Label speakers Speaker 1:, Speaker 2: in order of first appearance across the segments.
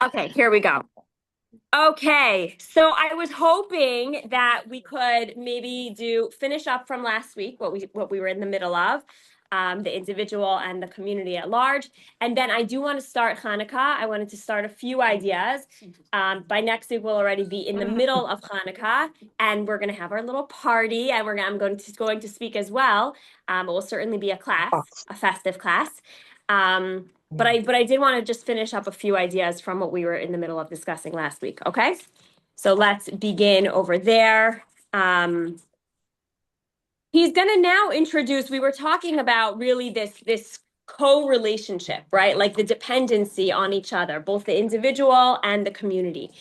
Speaker 1: Okay, here we go. Okay, so I was hoping that we could maybe do finish up from last week what we were in the middle of, the individual and the community at large, and then I do want to start Hanukkah. I wanted to start a few ideas. By next week, we'll already be in the middle of Hanukkah, and we're going to have our little party, and I'm going to speak as well. It will certainly be a class, a festive class. But I did want to just finish up a few ideas from what we were in the middle of discussing last week. Okay, so let's begin over there. He's going to now introduce. We were talking about really this co-relationship, right? Like the dependency on each other, both the individual and the community.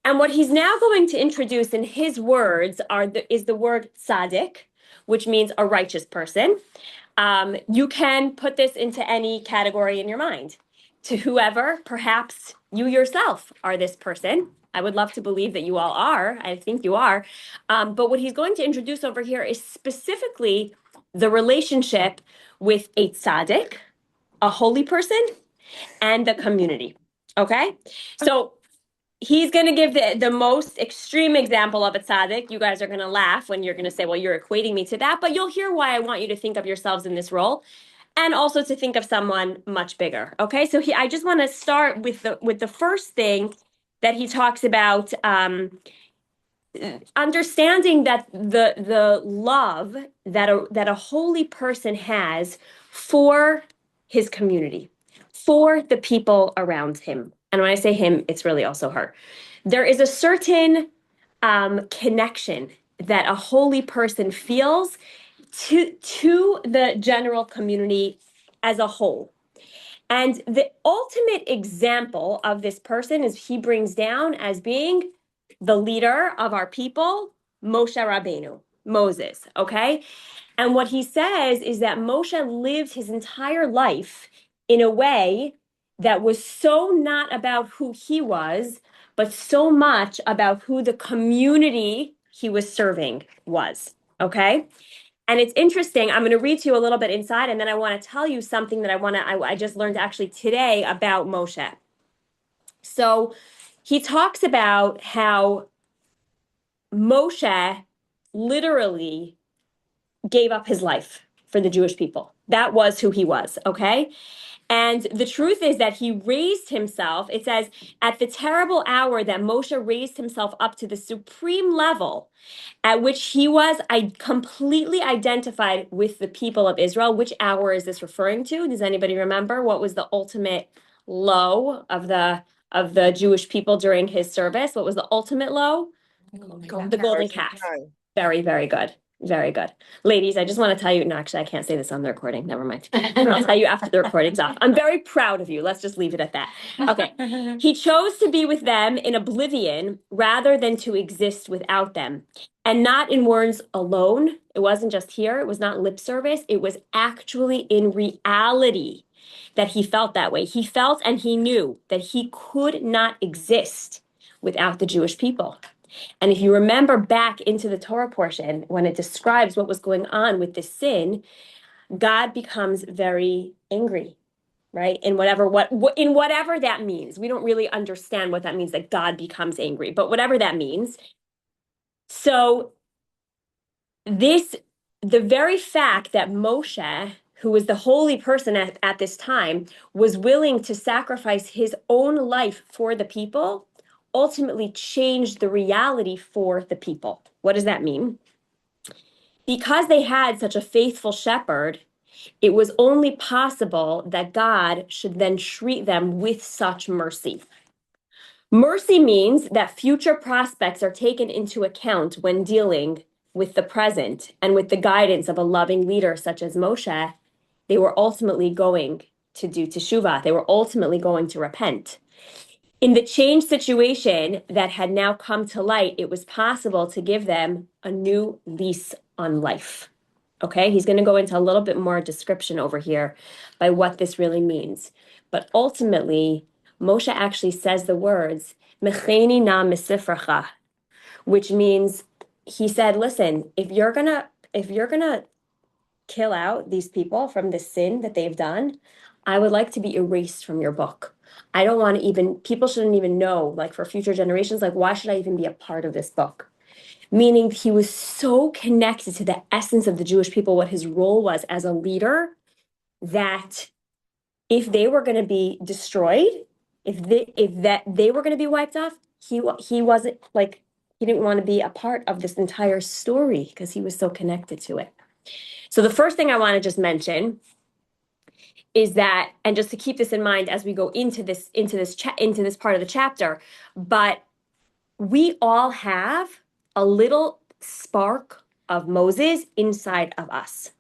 Speaker 1: And what he's now going to introduce in his words is the word tzaddik, which means a righteous person. You can put this into any category in your mind. To whoever, perhaps you yourself are this person. I would love to believe that you all are. I think you are. But what he's going to introduce over here is specifically the relationship with a tzaddik, a holy person, and the community. Okay? So he's going to give the most extreme example of a tzaddik. You guys are going to laugh when you're going to say, well, you're equating me to that, but you'll hear why I want you to think of yourselves in this role and also to think of someone much bigger. Okay, so I just want to start with the first thing that he talks about, understanding that the love that a holy person has for his community, for the people around him. And when I say him, it's really also her. There is a certain connection that a holy person feels to the general community as a whole. And the ultimate example of this person is he brings down as being the leader of our people, Moshe Rabbeinu, Moses, okay? And what he says is that Moshe lived his entire life in a way that was so not about who he was, but so much about who the community he was serving was, okay? And it's interesting. I'm going to read to you a little bit inside, and then I want to tell you something that I just learned actually today about Moshe. So he talks about how Moshe literally gave up his life for the Jewish people. That was who he was, okay? And the truth is that he raised himself. It says, at the terrible hour that Moshe raised himself up to the supreme level at which he was completely identified with the people of Israel. Which hour is this referring to? Does anybody remember what was the ultimate low of the Jewish people during his service? What was the ultimate low? The golden calf. Very, very good. Very good. Ladies, I just want to tell you, no, actually, I can't say this on the recording. Never mind. I'll tell you after the recording's off. I'm very proud of you. Let's just leave it at that. Okay. He chose to be with them in oblivion rather than to exist without them. And not in words alone. It wasn't just here. It was not lip service. It was actually in reality that he felt that way. He felt and he knew that he could not exist without the Jewish people. And if you remember back into the Torah portion, when it describes what was going on with this sin, God becomes very angry, right? In whatever that means. We don't really understand what that means, that God becomes angry, but whatever that means. So the very fact that Moshe, who was the holy person at this time, was willing to sacrifice his own life for the people, ultimately changed the reality for the people. What does that mean? Because they had such a faithful shepherd, it was only possible that God should then treat them with such mercy. Mercy means that future prospects are taken into account when dealing with the present, and with the guidance of a loving leader such as Moshe, they were ultimately going to do teshuvah. They were ultimately going to repent. In the changed situation that had now come to light, it was possible to give them a new lease on life. Okay, he's going to go into a little bit more description over here by what this really means. But ultimately, Moshe actually says the words, Mecheni na misifracha, which means he said, listen, if you're gonna kill out these people from the sin that they've done, I would like to be erased from your book. I don't want to even, people shouldn't even know, like for future generations, like, why should I even be a part of this book? Meaning he was so connected to the essence of the Jewish people, what his role was as a leader, that if they were going to be destroyed, if they were going to be wiped off, he wasn't like, he didn't want to be a part of this entire story because he was so connected to it. So the first thing I want to just mention is that, and just to keep this in mind as we go into this part of the chapter, but we all have a little spark of Moses inside of us.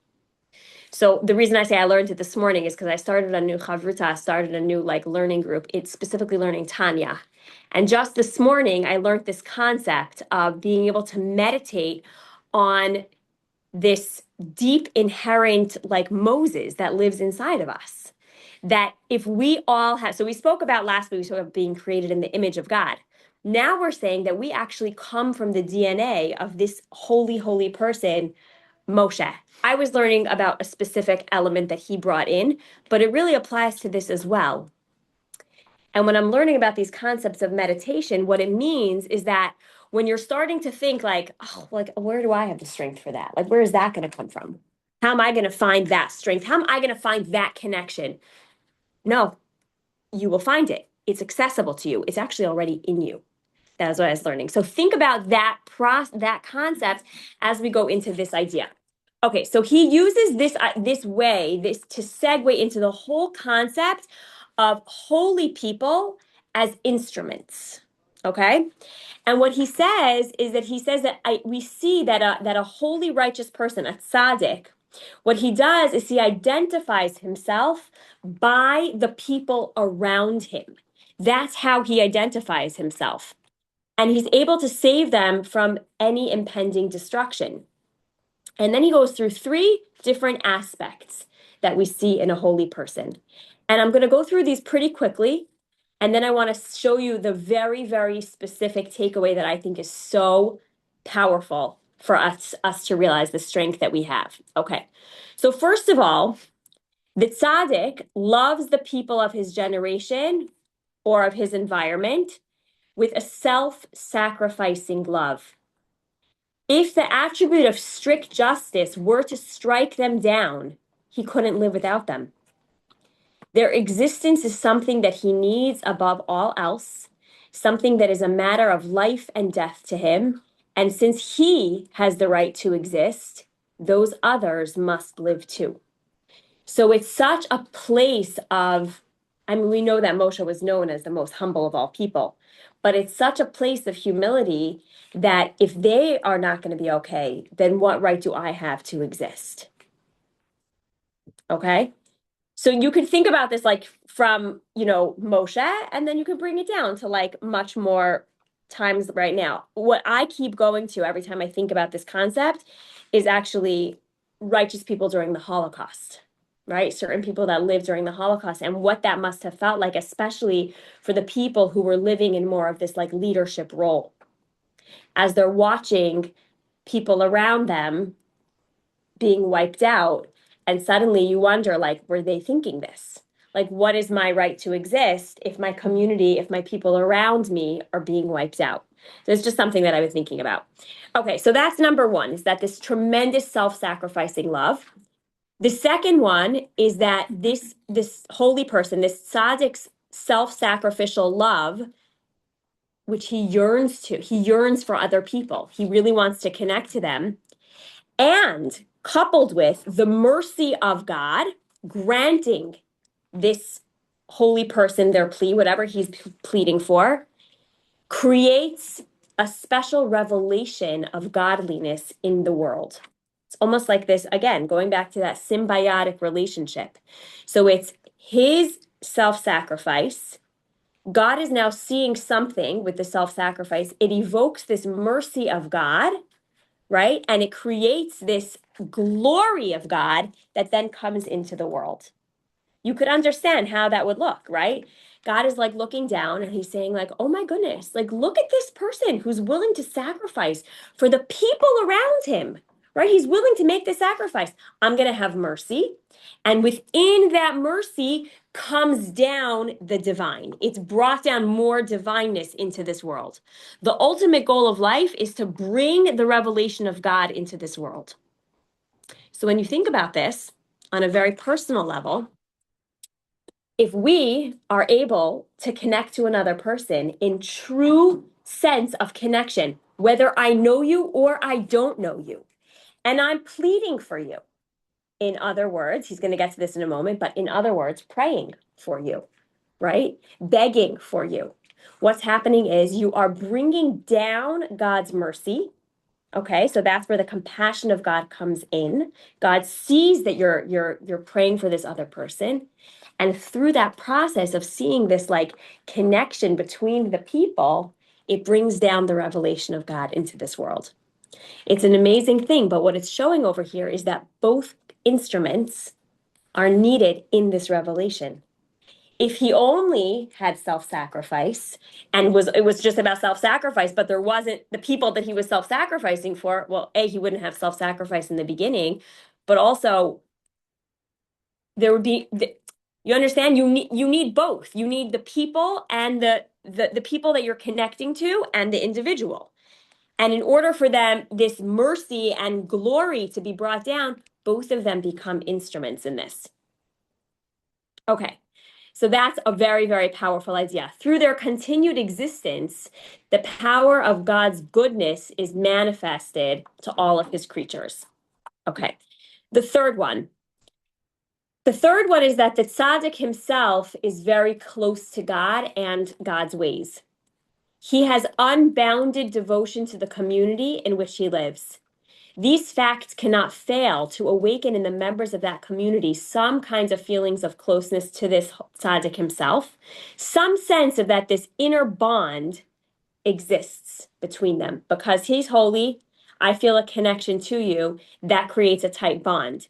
Speaker 1: So the reason I say I learned it this morning is because I started a new chavruta, started a new like learning group. It's specifically learning Tanya. And just this morning, I learned this concept of being able to meditate on this deep inherent like Moses that lives inside of us. That if we all have, so we spoke about last week, we spoke about being created in the image of God. Now we're saying that we actually come from the DNA of this holy, holy person, Moshe. I was learning about a specific element that he brought in, but it really applies to this as well. And when I'm learning about these concepts of meditation, what it means is that when you're starting to think like, oh, like, where do I have the strength for that? Like, where is that going to come from? How am I going to find that strength? How am I going to find that connection? No, you will find it. It's accessible to you. It's actually already in you. That is what I was learning. So think about that concept as we go into this idea. Okay, so he uses this to segue into the whole concept of holy people as instruments. Okay, and what he says is that we see that a holy righteous person, a tzaddik, what he does is he identifies himself by the people around him. That's how he identifies himself. And he's able to save them from any impending destruction. And then he goes through three different aspects that we see in a holy person. And I'm going to go through these pretty quickly. And then I want to show you the very, very specific takeaway that I think is so powerful for us to realize the strength that we have. Okay. So first of all, the tzaddik loves the people of his generation or of his environment with a self-sacrificing love. If the attribute of strict justice were to strike them down, he couldn't live without them. Their existence is something that he needs above all else, something that is a matter of life and death to him. And since he has the right to exist, those others must live too. So it's such a place of, I mean, we know that Moshe was known as the most humble of all people, but it's such a place of humility that if they are not going to be okay, then what right do I have to exist? Okay. So you could think about this like from, Moshe, and then you could bring it down to like much more times right now. What I keep going to every time I think about this concept is actually righteous people during the Holocaust, right? Certain people that lived during the Holocaust and what that must have felt like, especially for the people who were living in more of this like leadership role as they're watching people around them being wiped out. And suddenly you wonder, like, were they thinking this? Like, what is my right to exist if my community, if my people around me are being wiped out? So it's just something that I was thinking about. Okay, so that's number one, is that this tremendous self-sacrificing love. The second one is that this holy person, this tzaddik's self-sacrificial love, which he yearns for other people. He really wants to connect to them. And coupled with the mercy of God granting this holy person their plea, whatever he's pleading for, creates a special revelation of godliness in the world. It's almost like this, again, going back to that symbiotic relationship. So it's his self-sacrifice. God is now seeing something with the self-sacrifice. It evokes this mercy of God, right? And it creates this glory of God that then comes into the world. You could understand how that would look, right? God is like looking down and he's saying like, oh my goodness, like look at this person who's willing to sacrifice for the people around him, right? He's willing to make the sacrifice. I'm going to have mercy. And within that mercy comes down the divine. It's brought down more divineness into this world. The ultimate goal of life is to bring the revelation of God into this world. So when you think about this on a very personal level, if we are able to connect to another person in true sense of connection, whether I know you or I don't know you, and I'm pleading for you, in other words, he's going to get to this in a moment, but in other words, praying for you, right? Begging for you. What's happening is you are bringing down God's mercy. Okay, so that's where the compassion of God comes in. God sees that you're praying for this other person, and through that process of seeing this like connection between the people, it brings down the revelation of God into this world. It's an amazing thing, but what it's showing over here is that both instruments are needed in this revelation. If he only had self-sacrifice and it was just about self-sacrifice, but there wasn't the people that he was self-sacrificing for, well, A, he wouldn't have self-sacrifice in the beginning, but also there would be you understand, you need both. You need the people and the people that you're connecting to and the individual. And in order for them, this mercy and glory to be brought down, both of them become instruments in this. Okay, so that's a very, very powerful idea. Through their continued existence, the power of God's goodness is manifested to all of his creatures. Okay, the third one. The third one is that the tzaddik himself is very close to God and God's ways. He has unbounded devotion to the community in which he lives. These facts cannot fail to awaken in the members of that community some kinds of feelings of closeness to this tzaddik himself, some sense of that this inner bond exists between them. Because he's holy, I feel a connection to you that creates a tight bond.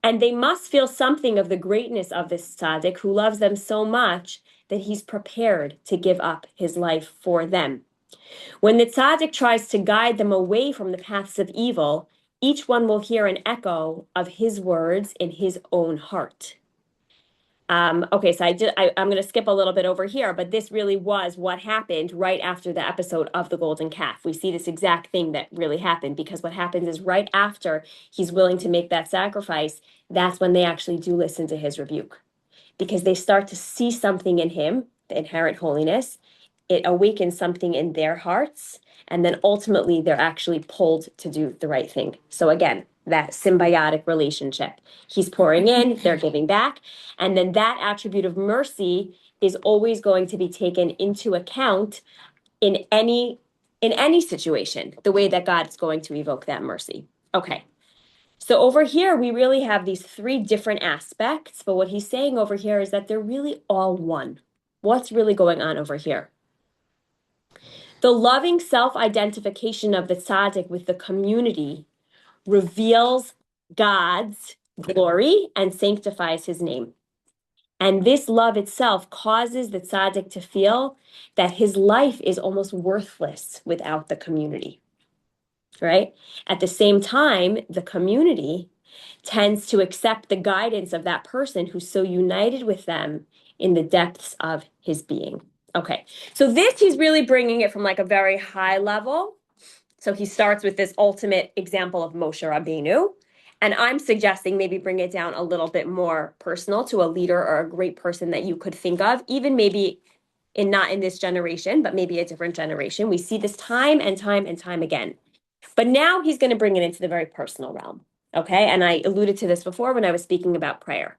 Speaker 1: And they must feel something of the greatness of this tzaddik who loves them so much that he's prepared to give up his life for them. When the tzaddik tries to guide them away from the paths of evil, each one will hear an echo of his words in his own heart. Okay, so I'm going to skip a little bit over here, but this really was what happened right after the episode of the golden calf. We see this exact thing that really happened, because what happens is right after he's willing to make that sacrifice, that's when they actually do listen to his rebuke, because they start to see something in him, the inherent holiness. It awakens something in their hearts, and then ultimately they're actually pulled to do the right thing. So again, that symbiotic relationship. He's pouring in, they're giving back, and then that attribute of mercy is always going to be taken into account in any situation, the way that God's going to evoke that mercy. Okay. So over here, we really have these three different aspects, but what he's saying over here is that they're really all one. What's really going on over here? The loving self-identification of the tzaddik with the community reveals God's glory and sanctifies his name. And this love itself causes the tzaddik to feel that his life is almost worthless without the community, right? At the same time, the community tends to accept the guidance of that person who's so united with them in the depths of his being. Okay, so this he's really bringing it from like a very high level. So he starts with this ultimate example of Moshe Rabbeinu. And I'm suggesting maybe bring it down a little bit more personal to a leader or a great person that you could think of, even maybe not in this generation, but maybe a different generation. We see this time and time and time again. But now he's going to bring it into the very personal realm. Okay, and I alluded to this before when I was speaking about prayer.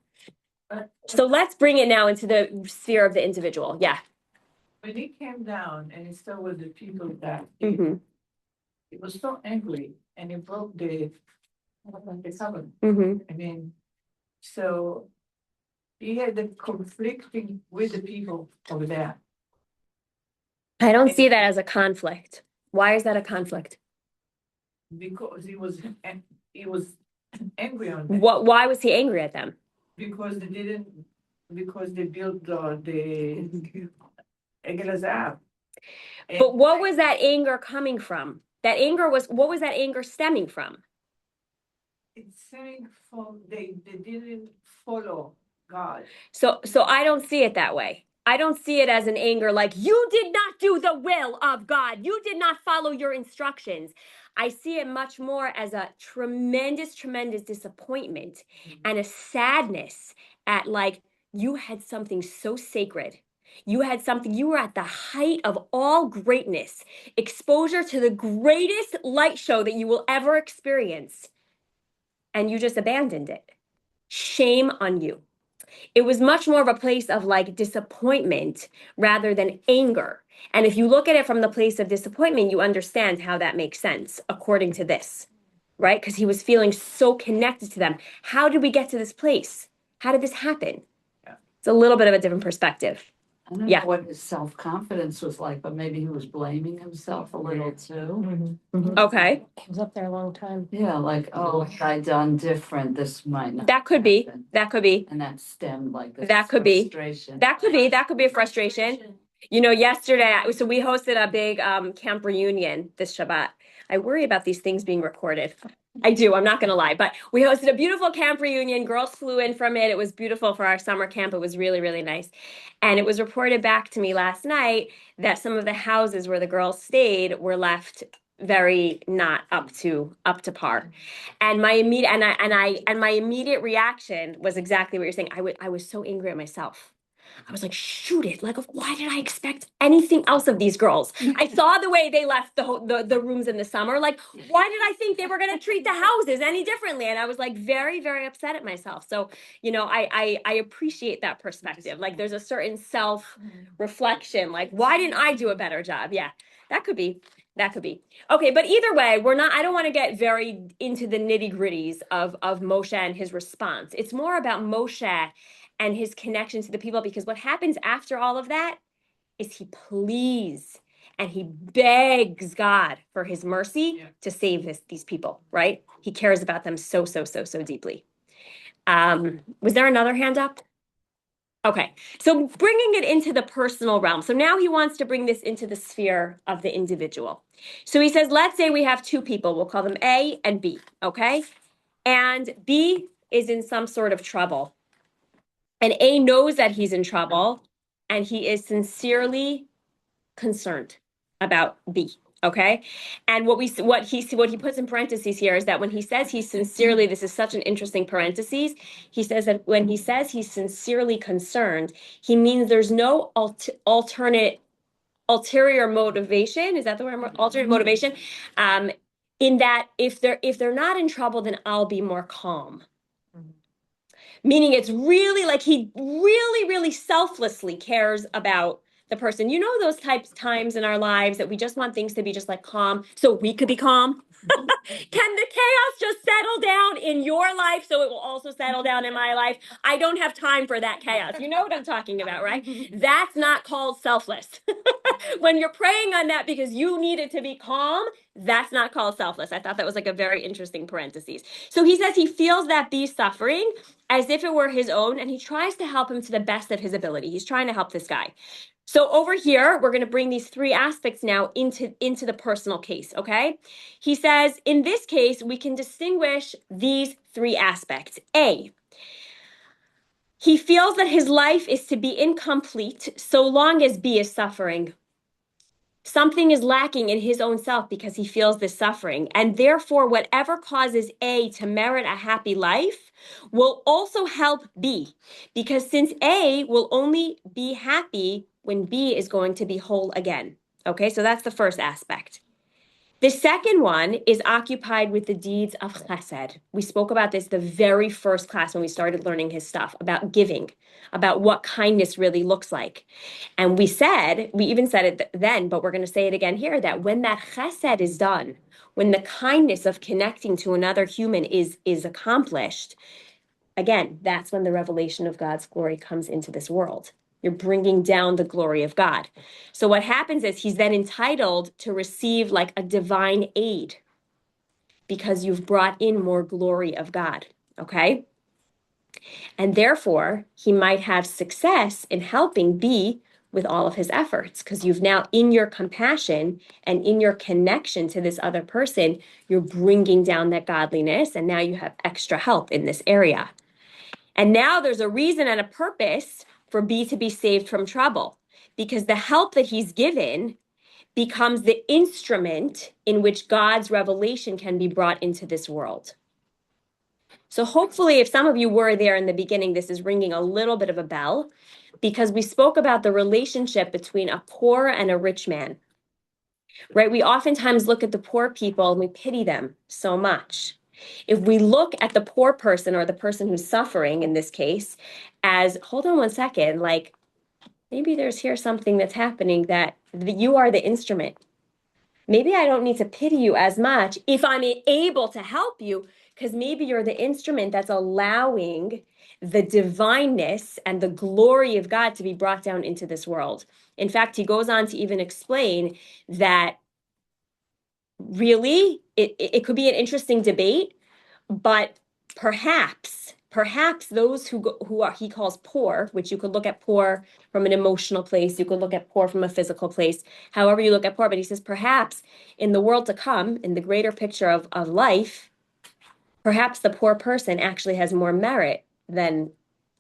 Speaker 1: So let's bring it now into the sphere of the individual. Yeah.
Speaker 2: When he came down and he saw with the people that
Speaker 1: Mm-hmm.
Speaker 2: he was so angry and he broke the covenant.
Speaker 1: Mm-hmm.
Speaker 2: I mean, so he had the conflicting with the people over there.
Speaker 1: I don't see that as a conflict. Why is that a conflict?
Speaker 2: Because he was angry on them.
Speaker 1: Why was he angry at them?
Speaker 2: Because they built the Egel.
Speaker 1: But what was that anger coming from? What was that anger stemming from?
Speaker 2: it's saying from they didn't follow God.
Speaker 1: So I don't see it that way. I don't see it as an anger like you did not do the will of God. You did not follow your instructions. I see it much more as a tremendous, tremendous disappointment and a sadness at like you had something so sacred. You had something, you were at the height of all greatness, exposure to the greatest light show that you will ever experience, and you just abandoned it. Shame on you. It was much more of a place of like disappointment rather than anger. And if you look at it from the place of disappointment, you understand how that makes sense according to this, right? Because he was feeling so connected to them. How did we get to this place? How did this happen?
Speaker 2: Yeah.
Speaker 1: It's a little bit of a different perspective.
Speaker 3: I don't
Speaker 1: Yeah.
Speaker 3: know what his self-confidence was like, but maybe he was blaming himself a little too.
Speaker 1: Okay.
Speaker 4: He was up there a long time.
Speaker 3: Yeah, like, oh, had I done different, this might not.
Speaker 1: That could be.
Speaker 3: happen.
Speaker 1: That could be.
Speaker 3: And that stemmed like this
Speaker 1: That could be.
Speaker 3: frustration.
Speaker 1: That could be. That could be a frustration. You know, yesterday, so we hosted a big camp reunion this Shabbat. I worry about these things being recorded. I do. I'm not going to lie. But we hosted a beautiful camp reunion. Girls flew in from it. It was beautiful for our summer camp. It was really, really nice. And it was reported back to me last night that some of the houses where the girls stayed were left very not up to par. And my immediate and my immediate reaction was exactly what you're saying. I was so angry at myself. I was like, shoot it. Like, why did I expect anything else of these girls? I saw the way they left the rooms in the summer. Like, why did I think they were going to treat the houses any differently? And I was like very, very upset at myself. So, you know, I appreciate that perspective. Like, there's a certain self-reflection. Like, why didn't I do a better job? Yeah, that could be. That could be. Okay, but either way, I don't want to get very into the nitty-gritties of Moshe and his response. It's more about Moshe and his connection to the people, because what happens after all of that is he pleads and he begs God for his mercy to save these people, right? He cares about them so, so, so, so deeply. Was there another hand up? Okay, so bringing it into the personal realm. So now he wants to bring this into the sphere of the individual. So he says, let's say we have two people. We'll call them A and B, okay? And B is in some sort of trouble. And A knows that he's in trouble, and he is sincerely concerned about B. Okay. And what he puts in parentheses here is that when he says he's sincerely, this is such an interesting parentheses. He says that when he says he's sincerely concerned, he means there's no ulterior motivation. Is that the word? Alternate motivation. In that if they're not in trouble, then I'll be more calm. Meaning it's really like he really, really selflessly cares about the person. You know, those times in our lives that we just want things to be just like calm so we could be calm? Can the chaos just settle down in your life so it will also settle down in my life? I don't have time for that chaos. You know what I'm talking about, right? That's not called selfless. When you're praying on that because you need it to be calm, that's not called selfless. I thought that was like a very interesting parenthesis. So he says he feels that B's suffering as if it were his own, and he tries to help him to the best of his ability. He's trying to help this guy. So over here, we're going to bring these three aspects now into the personal case, okay? He says, in this case, we can distinguish these three aspects. A, he feels that his life is to be incomplete so long as B is suffering. Something is lacking in his own self because he feels this suffering. And therefore, whatever causes A to merit a happy life will also help B. Because since A will only be happy when B is going to be whole again. Okay, so that's the first aspect. The second one is occupied with the deeds of chesed. We spoke about this the very first class when we started learning his stuff about giving, about what kindness really looks like. And we even said it then, but we're going to say it again here, that when that chesed is done, when the kindness of connecting to another human is accomplished, again, that's when the revelation of God's glory comes into this world. You're bringing down the glory of God. So what happens is he's then entitled to receive like a divine aid because you've brought in more glory of God, okay? And therefore, he might have success in helping B with all of his efforts, because you've now, in your compassion and in your connection to this other person, you're bringing down that godliness, and now you have extra help in this area. And now there's a reason and a purpose for B to be saved from trouble, because the help that he's given becomes the instrument in which God's revelation can be brought into this world. So hopefully, if some of you were there in the beginning, this is ringing a little bit of a bell, because we spoke about the relationship between a poor and a rich man, right? We oftentimes look at the poor people and we pity them so much. If we look at the poor person, or the person who's suffering in this case, as, hold on one second, like maybe there's here something that's happening that you are the instrument. Maybe I don't need to pity you as much if I'm able to help you, because maybe you're the instrument that's allowing the divineness and the glory of God to be brought down into this world. In fact, he goes on to even explain that really it could be an interesting debate, but perhaps those who are, he calls poor, which you could look at poor from an emotional place, you could look at poor from a physical place, however you look at poor, but he says perhaps in the world to come, in the greater picture of life, perhaps the poor person actually has more merit than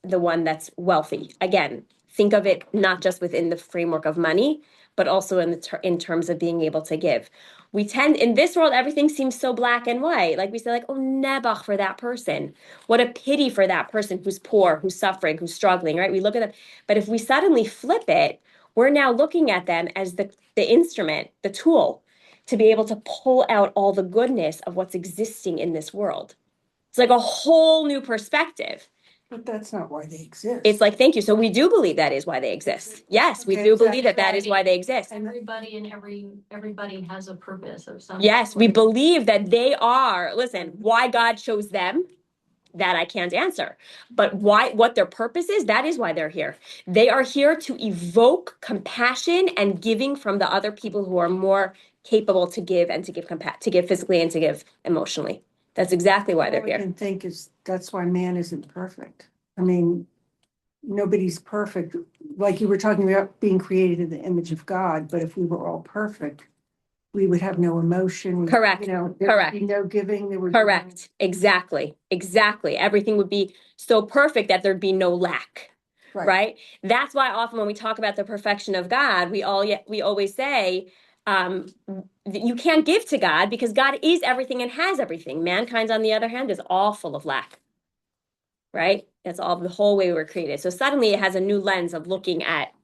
Speaker 1: the one that's wealthy. Again, think of it not just within the framework of money, but also in terms of being able to give. We tend, in this world, everything seems so black and white. Like we say, like, oh, nebach for that person. What a pity for that person who's poor, who's suffering, who's struggling, right? We look at them. But if we suddenly flip it, we're now looking at them as the instrument, the tool, to be able to pull out all the goodness of what's existing in this world. It's like a whole new perspective.
Speaker 2: But that's not why they exist.
Speaker 1: It's like, thank you. So we do believe that is why they exist. Yes, we
Speaker 2: Okay,
Speaker 1: do
Speaker 2: is that
Speaker 1: believe that is why they exist.
Speaker 3: Everybody and everybody has a purpose of some
Speaker 1: Yes, we
Speaker 3: sort.
Speaker 1: believe that they are, listen, why God chose them, that I can't answer. But what their purpose is, that is why they're here. They are here to evoke compassion and giving from the other people who are more capable to give, and to give physically and to give emotionally. That's exactly why they're
Speaker 2: All I
Speaker 1: here.
Speaker 2: can think is that's why man isn't perfect. I mean, nobody's perfect. Like you were talking about being created in the image of God, but if we were all perfect, we would have no emotion.
Speaker 1: Correct.
Speaker 2: There would
Speaker 1: Correct.
Speaker 2: be no giving. There would
Speaker 1: Correct. Exactly. Everything would be so perfect that there'd be no lack.
Speaker 2: be
Speaker 1: Right? That's why often when we talk about the perfection of God, we always say you can't give to God because God is everything and has everything. Mankind, on the other hand, is all full of lack. Right? That's all the whole way we were created. So suddenly it has a new lens of looking at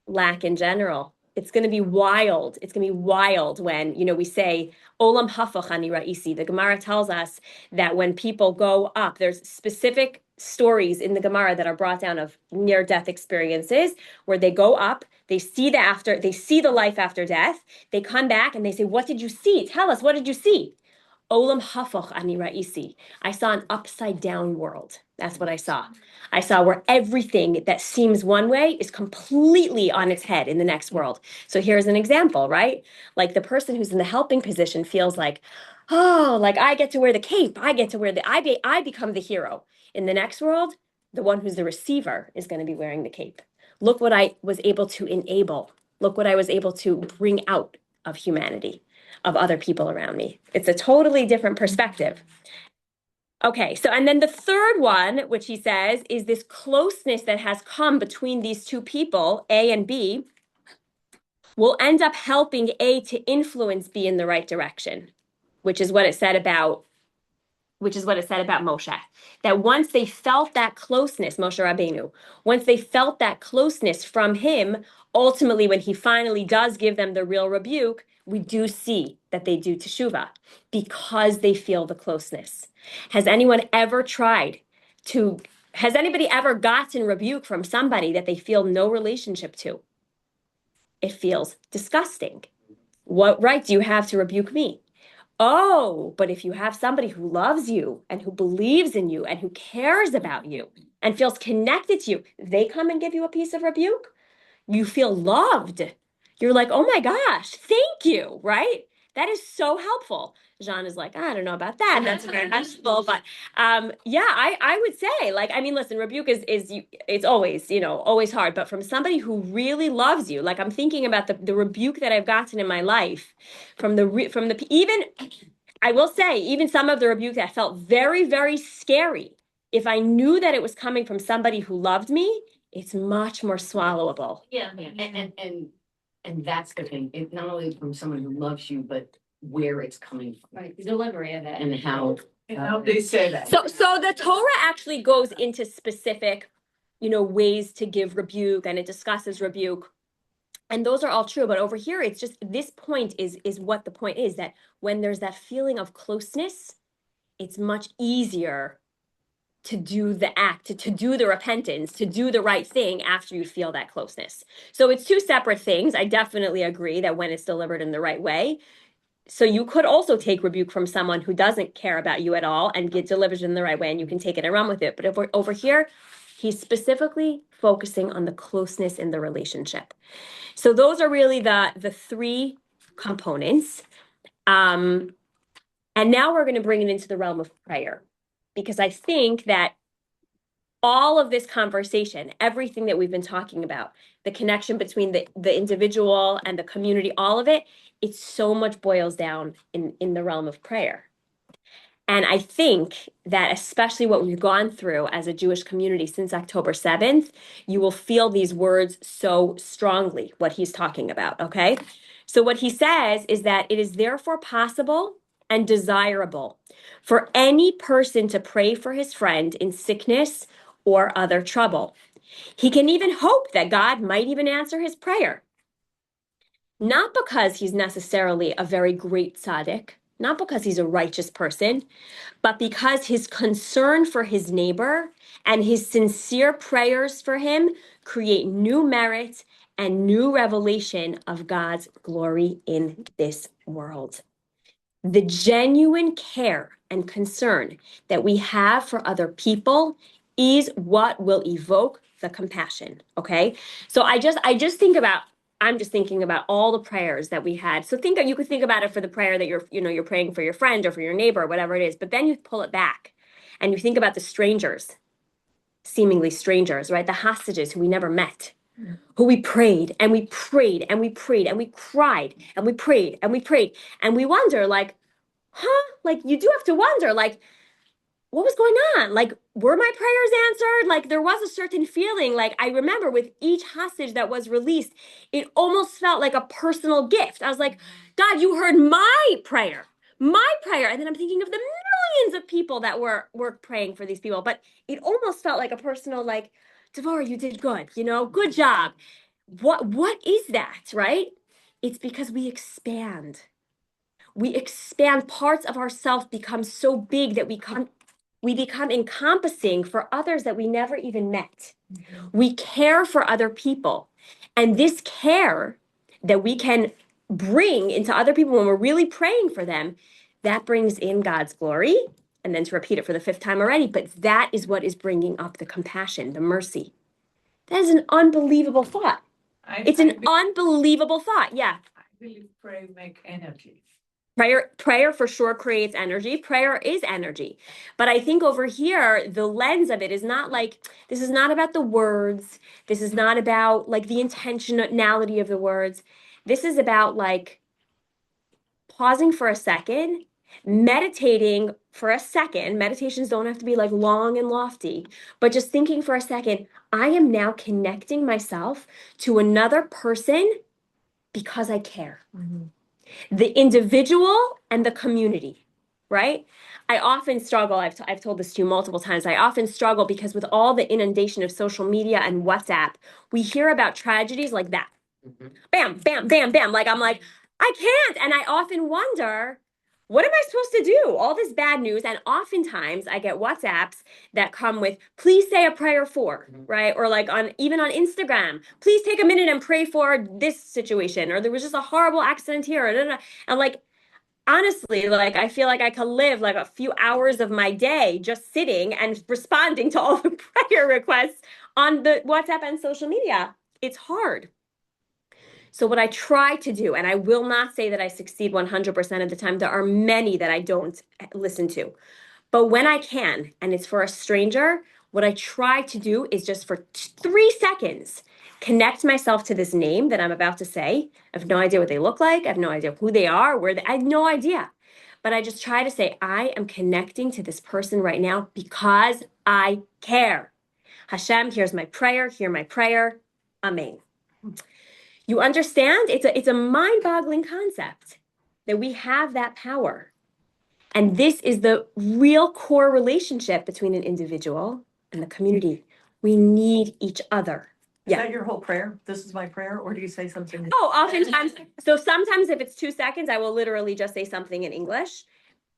Speaker 1: lack in general. It's going to be wild. It's going to be wild when, we say, Olam hafach ani ra'isi. The Gemara tells us that when people go up, there's specific stories in the Gemara that are brought down of near-death experiences where they go up, they see the life after death, they come back and they say, what did you see? Tell us, what did you see? Olam hafach ani ra'isi. I saw an upside down world. That's what I saw. I saw where everything that seems one way is completely on its head in the next world. So here's an example, right? Like the person who's in the helping position feels like, oh, like I get to wear the cape. I get to wear I become the hero. In the next world, the one who's the receiver is going to be wearing the cape. Look what I was able to enable. Look what I was able to bring out of humanity, of other people around me. It's a totally different perspective. Okay, so and then the third one, which he says, is this closeness that has come between these two people, A and B, will end up helping A to influence B in the right direction, which is what it said about Moshe. That once they felt that closeness, Moshe Rabbeinu, once they felt that closeness from him, ultimately when he finally does give them the real rebuke, we do see that they do teshuvah because they feel the closeness. Has anybody ever gotten rebuke from somebody that they feel no relationship to? It feels disgusting. What right do you have to rebuke me? Oh, but if you have somebody who loves you and who believes in you and who cares about you and feels connected to you, they come and give you a piece of rebuke, you feel loved. You're like, oh my gosh, thank you, right? That is so helpful. Jean is like, I don't know about that. That's very helpful. But yeah, I would say, like, I mean, listen, rebuke it's always, always hard. But from somebody who really loves you, like I'm thinking about the rebuke that I've gotten in my life from even, I will say, even some of the rebuke that felt very, very scary. If I knew that it was coming from somebody who loved me, it's much more swallowable.
Speaker 4: Yeah, and that's the thing, it not only from someone who loves you, but where it's coming from.
Speaker 5: Right, the delivery of it.
Speaker 4: And how.
Speaker 3: And how they say that.
Speaker 1: So the Torah actually goes into specific, ways to give rebuke, and it discusses rebuke. And those are all true, but over here, it's just this point is what the point is, that when there's that feeling of closeness, it's much easier to do the act, to do the repentance, to do the right thing after you feel that closeness. So it's two separate things. I definitely agree that when it's delivered in the right way. So you could also take rebuke from someone who doesn't care about you at all and get delivered in the right way, and you can take it and run with it. But if we're over here, he's specifically focusing on the closeness in the relationship. So those are really the three components. And now we're going to bring it into the realm of prayer, because I think that all of this conversation, everything that we've been talking about, the connection between the individual and the community, all of it, it so much boils down in the realm of prayer. And I think that especially what we've gone through as a Jewish community since October 7th, you will feel these words so strongly, what he's talking about, okay? So what he says is that it is therefore possible and desirable for any person to pray for his friend in sickness or other trouble. He can even hope that God might even answer his prayer. Not because he's necessarily a very great tzaddik, not because he's a righteous person, but because his concern for his neighbor and his sincere prayers for him create new merit and new revelation of God's glory in this world. The genuine care and concern that we have for other people is what will evoke the compassion. Okay. So I'm just thinking about all the prayers that we had. So you could think about it for the prayer that you're praying for your friend or for your neighbor, or whatever it is, but then you pull it back and you think about the strangers, seemingly strangers, right? The hostages who we never met, who we prayed and we prayed and we prayed and we cried and we prayed and we prayed. And we wonder, like, like you do have to wonder, like, what was going on? Like, were my prayers answered? Like, there was a certain feeling. Like, I remember with each hostage that was released, it almost felt like a personal gift. I was like, God, you heard my prayer. And then I'm thinking of the millions of people that were praying for these people. But it almost felt like a personal, like, Devorah, you did good, good job. What is that, right? It's because we expand. Parts of ourselves become so big that we become encompassing for others that we never even met. We care for other people. And this care that we can bring into other people when we're really praying for them, that brings in God's glory. And then to repeat it for the fifth time already, but that is what is bringing up the compassion, the mercy. That is an unbelievable thought. It's an unbelievable thought. Yeah.
Speaker 3: I believe prayer make energy.
Speaker 1: Prayer for sure creates energy. Prayer is energy. But I think over here, the lens of it is not like, this is not about the words. This is not about like the intentionality of the words. This is about like pausing for a second, meditating for a second. Meditations don't have to be like long and lofty, but just thinking for a second, I am now connecting myself to another person because I care. Mm-hmm. The individual and the community, right? I often struggle. I've told this to you multiple times. I often struggle because with all the inundation of social media and WhatsApp, we hear about tragedies like that. Mm-hmm. Bam, bam, bam, bam. Like, I'm like, I can't. And I often wonder, what am I supposed to do? All this bad news. And oftentimes I get WhatsApps that come with, please say a prayer for, right? Or like even on Instagram, please take a minute and pray for this situation. Or there was just a horrible accident here. And like, honestly, like, I feel like I could live like a few hours of my day just sitting and responding to all the prayer requests on the WhatsApp and social media. It's hard. So what I try to do, and I will not say that I succeed 100% of the time, there are many that I don't listen to. But when I can, and it's for a stranger, what I try to do is just for 3 seconds, connect myself to this name that I'm about to say. I have no idea what they look like. I have no idea who they are, I have no idea. But I just try to say, I am connecting to this person right now because I care. Hashem, here's my prayer, hear my prayer. Amen. You understand? It's a mind-boggling concept that we have that power. And this is the real core relationship between an individual and the community. We need each other.
Speaker 5: Is
Speaker 1: Yeah.
Speaker 5: that your whole prayer? This is my prayer, or do you say something?
Speaker 1: Oh, oftentimes. So sometimes if it's 2 seconds, I will literally just say something in English.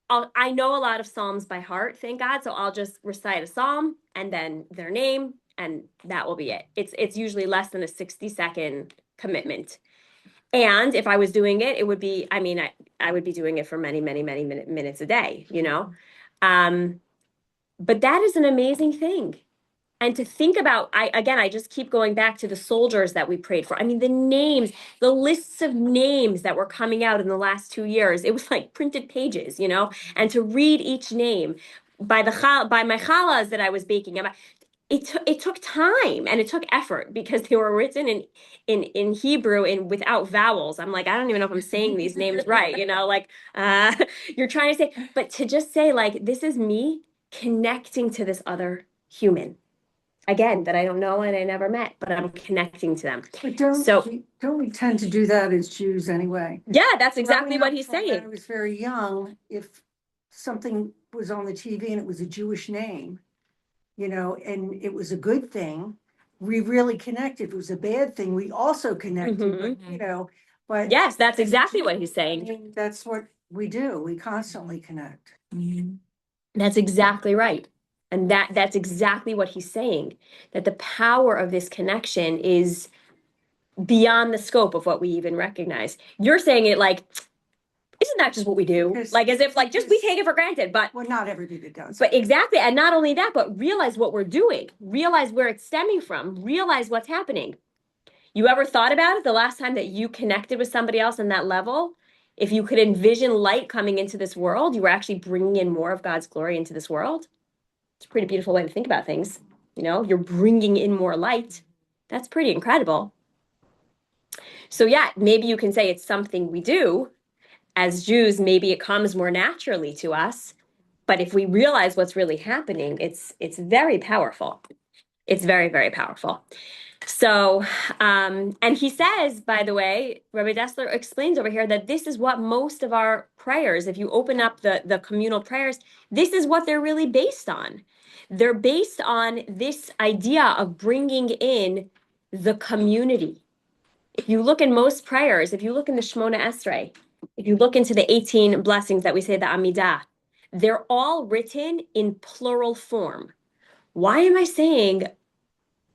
Speaker 1: I know a lot of Psalms by heart, thank God. So I'll just recite a Psalm and then their name, and that will be it. It's usually less than a 60-second commitment. And if I was doing it, it would be, I would be doing it for many, many, many minutes a day, you know? But that is an amazing thing. And to think about, I just keep going back to the soldiers that we prayed for. I mean, the names, the lists of names that were coming out in the last 2 years, it was like printed pages, you know? And to read each name by my challahs that I was baking, it took time and it took effort because they were written in Hebrew and without vowels. I'm like, I don't even know if I'm saying these names right, you know, like you're trying to say, but to just say like, this is me connecting to this other human. Again, that I don't know and I never met, but I'm connecting to them.
Speaker 2: But
Speaker 1: So
Speaker 2: don't we tend to do that as Jews anyway?
Speaker 1: yeah, that's exactly
Speaker 2: Growing
Speaker 1: what
Speaker 2: up
Speaker 1: he's
Speaker 2: when I
Speaker 1: saying.
Speaker 2: was very young, if something was on the TV and it was a Jewish name, you know, and it was a good thing, we really connected. If it was a bad thing, we also connected, but, you know, but
Speaker 1: Yes, that's exactly what he's
Speaker 2: I
Speaker 1: saying.
Speaker 2: mean, that's what we do. We constantly connect.
Speaker 1: That's exactly right. And that's exactly what he's saying, that the power of this connection is beyond the scope of what we even recognize. You're saying it like, isn't that just what we do?
Speaker 2: Because-
Speaker 1: Like as if like just we take it for granted, but
Speaker 2: Well, not everybody does.
Speaker 1: but exactly, and not only that, but realize what we're doing, realize where it's stemming from, realize what's happening. You ever thought about it the last time that you connected with somebody else on that level? If you could envision light coming into this world, you were actually bringing in more of God's glory into this world. It's a pretty beautiful way to think about things. You know, you're bringing in more light. That's pretty incredible. So yeah, maybe you can say it's something we do as Jews. Maybe it comes more naturally to us. But if we realize what's really happening, it's very powerful. It's very, very powerful. So, and he says, by the way, Rabbi Dessler explains over here that this is what most of our prayers, if you open up the communal prayers, this is what they're really based on. They're based on this idea of bringing in the community. If you look in most prayers, if you look in the Shemona Esrei, if you look into the 18 blessings that we say, the Amidah, they're all written in plural form. Why am I saying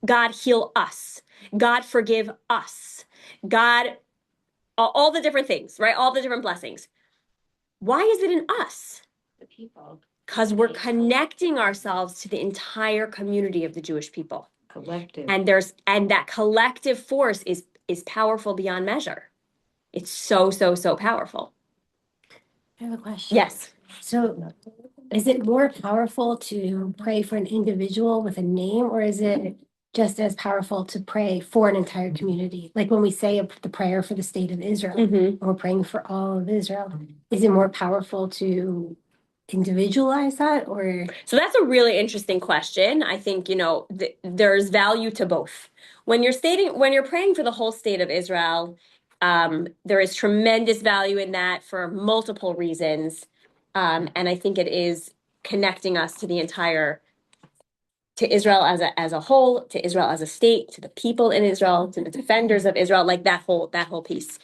Speaker 1: God heal us, God forgive us, God, all the different things, right? All the different blessings. Why is it in us?
Speaker 4: The people.
Speaker 1: Because we're connecting ourselves to the entire community of the Jewish people.
Speaker 3: Collective.
Speaker 1: And that collective force is powerful beyond measure. It's so, so, so powerful.
Speaker 6: I have a question.
Speaker 1: Yes.
Speaker 6: So is it more powerful to pray for an individual with a name, or is it just as powerful to pray for an entire community? Like when we say the prayer for the state of Israel,
Speaker 1: Mm-hmm.
Speaker 6: or we're praying for all of Israel, is it more powerful to individualize that, or?
Speaker 1: So that's a really interesting question. I think, there's value to both. When you're praying for the whole state of Israel, there is tremendous value in that for multiple reasons. And I think it is connecting us to to Israel as a whole, to Israel as a state, to the people in Israel, to the defenders of Israel, like that whole piece.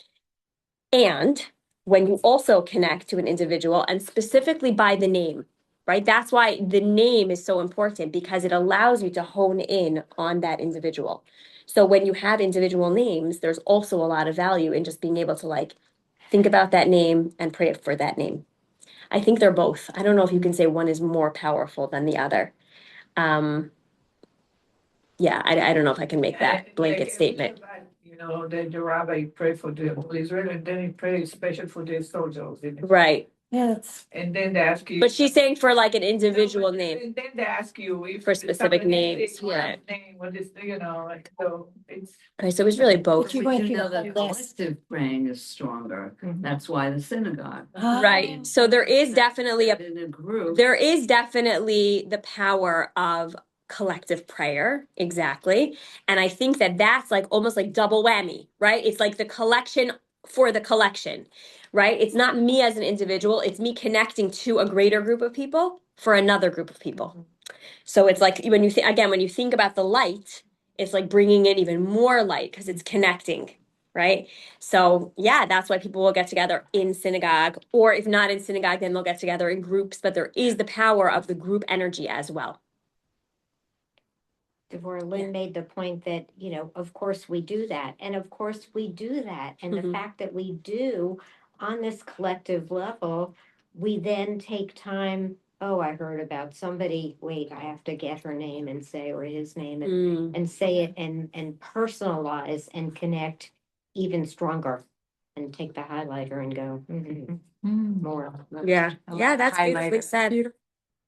Speaker 1: And when you also connect to an individual, and specifically by the name, right? That's why the name is so important, because it allows you to hone in on that individual. So when you have individual names, there's also a lot of value in just being able to think about that name and pray for that name. I think they're both. I don't know if you can say one is more powerful than the other. Yeah, I don't know if I can make that blanket statement.
Speaker 3: You know, the rabbi pray for the whole Israel, and then he pray special for the soldiers.
Speaker 1: Right.
Speaker 6: Yeah, it's
Speaker 3: And then they ask you.
Speaker 1: But she's saying for like an individual name.
Speaker 3: And then they ask you if.
Speaker 1: For specific
Speaker 3: somebody
Speaker 1: names,
Speaker 3: says, "What's
Speaker 1: right.
Speaker 3: his name, what is, you know, like, so it's.
Speaker 1: Okay, so it was really both.
Speaker 6: If you're
Speaker 3: Oh,
Speaker 6: going
Speaker 3: we
Speaker 6: through
Speaker 3: do
Speaker 6: the
Speaker 3: know
Speaker 6: whole
Speaker 3: that
Speaker 6: list.
Speaker 3: collective praying is stronger. That's why the synagogue.
Speaker 1: Right. So there is definitely
Speaker 3: In a group.
Speaker 1: there is definitely the power of collective prayer. Exactly. And I think that that's like almost like double whammy, right? It's like the collection for the collection, right? It's not me as an individual, it's me connecting to a greater group of people for another group of people. So it's like when you think again, when you think about the light, it's like bringing in even more light because it's connecting, right? So yeah, that's why people will get together in synagogue, or if not in synagogue, then they'll get together in groups. But there is the power of the group energy as well.
Speaker 7: Devorah Lynn made the point that, you know, of course we do that. And of course we do that. And the
Speaker 1: Mhm.
Speaker 7: fact that we do on this collective level, we then take time. Oh, I heard about somebody. Wait, I have to get her name and say, or his name and say it and personalize and connect even stronger and take the highlighter and go more.
Speaker 1: Yeah. Yeah, that's beautifully said.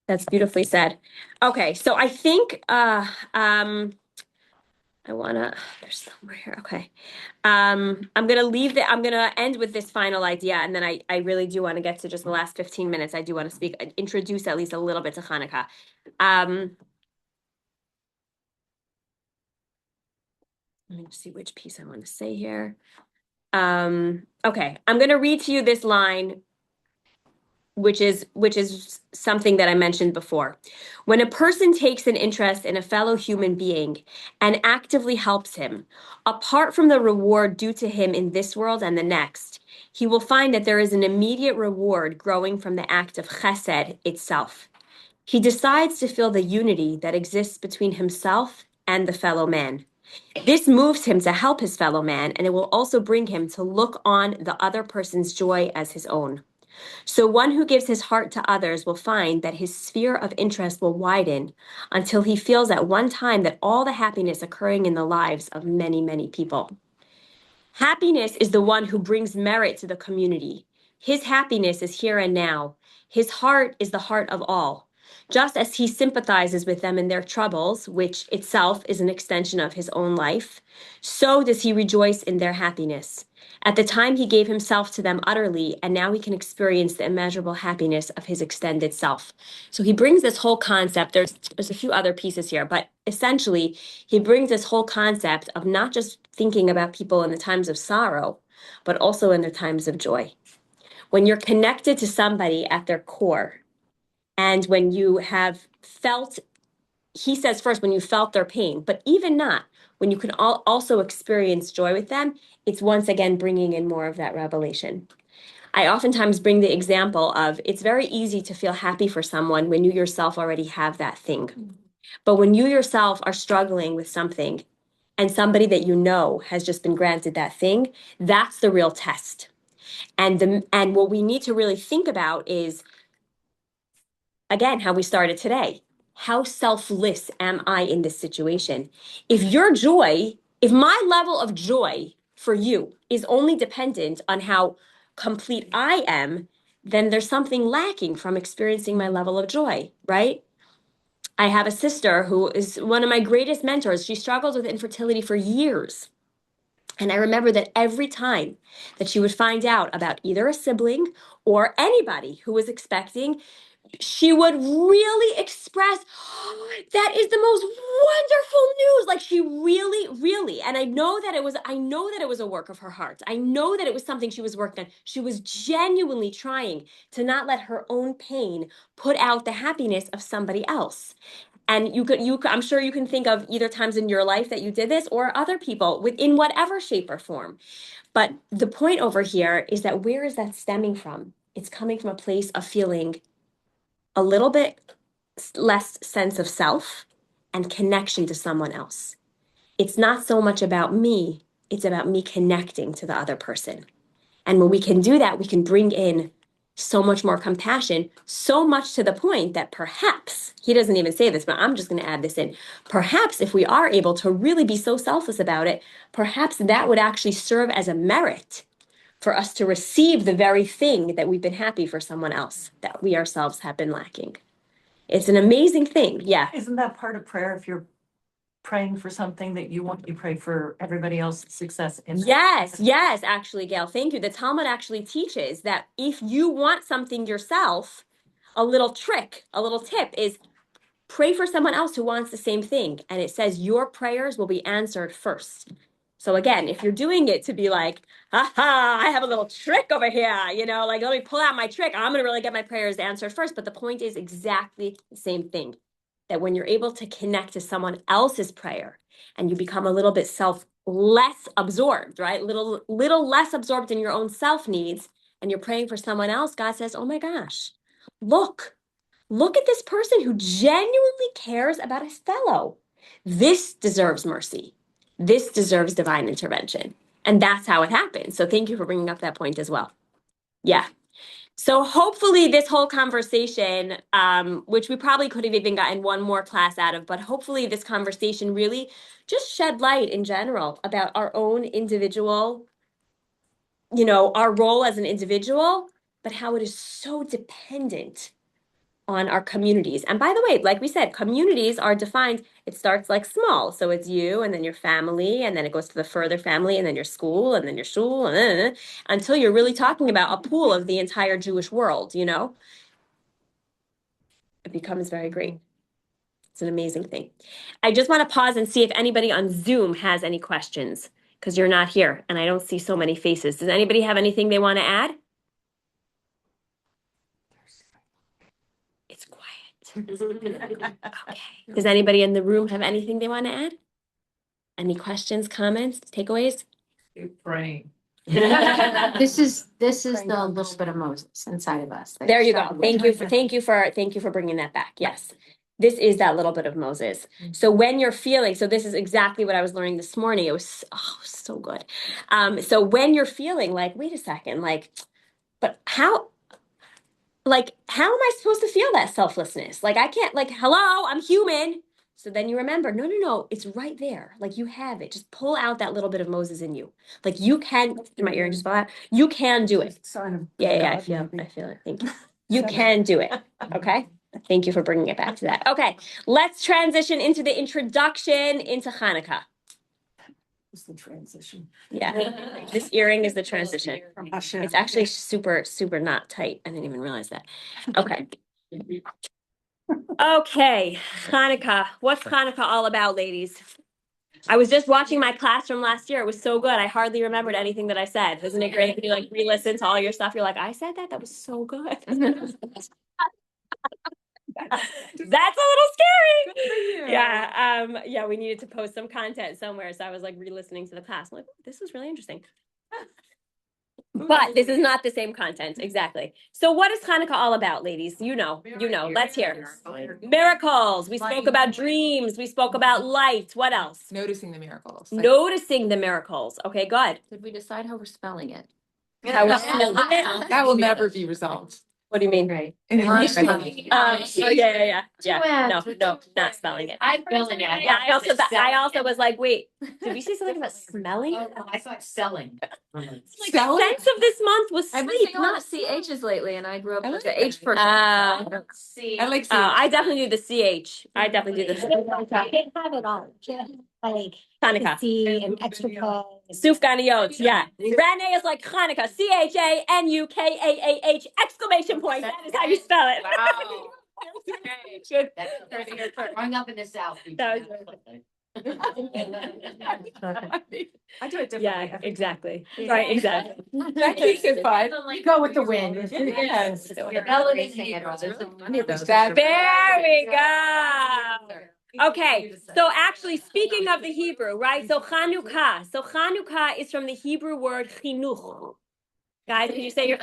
Speaker 1: That's beautifully said. Okay, so I think I wanna there's somewhere here. Okay. I'm gonna end with this final idea, and then I really do want to get to just the last 15 minutes. I do want to introduce at least a little bit to Hanukkah. Let me see which piece I want to say here. Okay, I'm gonna read to you this line which is something that I mentioned before. When a person takes an interest in a fellow human being and actively helps him, apart from the reward due to him in this world and the next, he will find that there is an immediate reward growing from the act of chesed itself. He decides to feel the unity that exists between himself and the fellow man. This moves him to help his fellow man, and it will also bring him to look on the other person's joy as his own. So one who gives his heart to others will find that his sphere of interest will widen until he feels at one time that all the happiness occurring in the lives of many, many people. Happiness is the one who brings merit to the community. His happiness is here and now. His heart is the heart of all. Just as he sympathizes with them in their troubles, which itself is an extension of his own life, so does he rejoice in their happiness. At the time, he gave himself to them utterly, and now he can experience the immeasurable happiness of his extended self. So he brings this whole concept. There's a few other pieces here, but essentially, he brings this whole concept of not just thinking about people in the times of sorrow, but also in their times of joy. When you're connected to somebody at their core, and when you have felt, he says first, when you felt their pain, but even not, when you can also experience joy with them, it's once again bringing in more of that revelation. I oftentimes bring the example of it's very easy to feel happy for someone when you yourself already have that thing. But when you yourself are struggling with something and somebody that you know has just been granted that thing, that's the real test. And what we need to really think about is, again, how we started today. How selfless am I in this situation? If my level of joy for you is only dependent on how complete I am, then there's something lacking from experiencing my level of joy, right? I have a sister who is one of my greatest mentors. She struggled with infertility for years. And I remember that every time that she would find out about either a sibling or anybody who was expecting, she would really express, "Oh, that is the most wonderful news." Like she really, really, and I know that it was a work of her heart. I know that it was something she was working on. She was genuinely trying to not let her own pain put out the happiness of somebody else. And I'm sure you can think of either times in your life that you did this or other people within whatever shape or form. But the point over here is that where is that stemming from? It's coming from a place of feeling a little bit less sense of self and connection to someone else. It's not so much about me, it's about me connecting to the other person. And when we can do that, we can bring in so much more compassion, so much to the point that perhaps, he doesn't even say this, but I'm just going to add this in. Perhaps if we are able to really be so selfless about it, perhaps that would actually serve as a merit for us to receive the very thing that we've been happy for someone else that we ourselves have been lacking. It's an amazing thing. Yeah.
Speaker 5: Isn't that part of prayer? If you're praying for something that you want, you pray for everybody else's success in that.
Speaker 1: Yes, actually, Gail, thank you. The Talmud actually teaches that if you want something yourself, a little trick, a little tip is pray for someone else who wants the same thing. And it says your prayers will be answered first. So again, if you're doing it to be like, ha, I have a little trick over here, like let me pull out my trick. I'm going to really get my prayers answered first. But the point is exactly the same thing, that when you're able to connect to someone else's prayer and you become a little bit less absorbed, right? Little less absorbed in your own self needs, and you're praying for someone else, God says, oh my gosh, look at this person who genuinely cares about his fellow. This deserves mercy. This deserves divine intervention. And that's how it happens. So thank you for bringing up that point as well. Yeah. So hopefully this whole conversation, which we probably could have even gotten one more class out of, but hopefully this conversation really just shed light in general about our own individual, our role as an individual, but how it is so dependent on our communities. And by the way, like we said, communities are defined, it starts like small. So it's you and then your family, and then it goes to the further family, and then your school, and then your shul, and then, until you're really talking about a pool of the entire Jewish world, It becomes very great. It's an amazing thing. I just want to pause and see if anybody on Zoom has any questions, because you're not here and I don't see so many faces. Does anybody have anything they want to add? It's quiet. Okay. Does anybody in the room have anything they want to add? Any questions, comments, takeaways?
Speaker 3: Keep praying.
Speaker 7: This is
Speaker 2: Praying
Speaker 7: the
Speaker 2: for
Speaker 7: little bit of Moses inside of us.
Speaker 1: There you go. Thank you for bringing that back. Yes. This is that little bit of Moses. So when you're feeling, so this is exactly what I was learning this morning. It was so good. So when you're feeling like, wait a second, but how am I supposed to feel that selflessness? I can't, hello, I'm human. So then you remember, no, it's right there. You have it. Just pull out that little bit of Moses in you. You can, in my ear, just fall out. You can do it.
Speaker 2: Sign of
Speaker 1: Yeah, I
Speaker 2: God, maybe.
Speaker 1: feel it. Thank you. You can do it. Okay. Thank you for bringing it back to that. Okay. Let's transition into the introduction into Hanukkah.
Speaker 2: It's the transition
Speaker 1: Yeah. This earring is the transition.
Speaker 2: from Hashem.
Speaker 1: It's actually super, super not tight. I didn't even realize that. Okay. Okay. Hanukkah. What's Hanukkah all about, ladies? I was just watching my class from last year. It was so good. I hardly remembered anything that I said. Isn't it great when you re-listen to all your stuff? You're like, I said that? That was so good. That's a little scary. Yeah. We needed to post some content somewhere. So I was re-listening to the class. I'm like, this was really interesting. But this is not the same content. Exactly. So what is Hanukkah all about, ladies? Let's hear. Miracles. We spoke about dreams. We spoke about light. What else?
Speaker 8: Noticing the miracles.
Speaker 1: Noticing the miracles. Okay, good.
Speaker 4: Did we decide how we're spelling it?
Speaker 8: That will never be resolved.
Speaker 1: What do you mean?
Speaker 4: Right.
Speaker 1: Yeah. No, not spelling it.
Speaker 4: I'm spelling it.
Speaker 1: Yeah, I also was like, wait, did we say something about smelling?
Speaker 4: Oh, no, I thought selling.
Speaker 8: Selling?
Speaker 1: Sense of this month was
Speaker 4: I've been
Speaker 1: sleep,
Speaker 4: seeing a lot
Speaker 1: not
Speaker 4: of CHs lately, and I grew up
Speaker 8: I
Speaker 4: with
Speaker 8: like
Speaker 4: the H person.
Speaker 3: See,
Speaker 8: I like
Speaker 1: I definitely do the CH. I definitely do the
Speaker 6: You can't have it all. You can't have,
Speaker 1: Hanukkah.
Speaker 6: C and extra pause.
Speaker 1: Sufganiyot, yeah. Renee is like Hanukkah, CHANUKAAH, exclamation point. That is how you spell it.
Speaker 8: Wow.
Speaker 1: Good.
Speaker 4: That's growing up in the South.
Speaker 1: That was
Speaker 5: I do it differently.
Speaker 1: Yeah, exactly. Right, exactly.
Speaker 8: That keeps it fun.
Speaker 2: Go with the wind.
Speaker 8: Yes.
Speaker 1: There we go. Okay, so actually speaking of the Hebrew, right? So Chanukah is from the Hebrew word chinuch. Guys, can you say your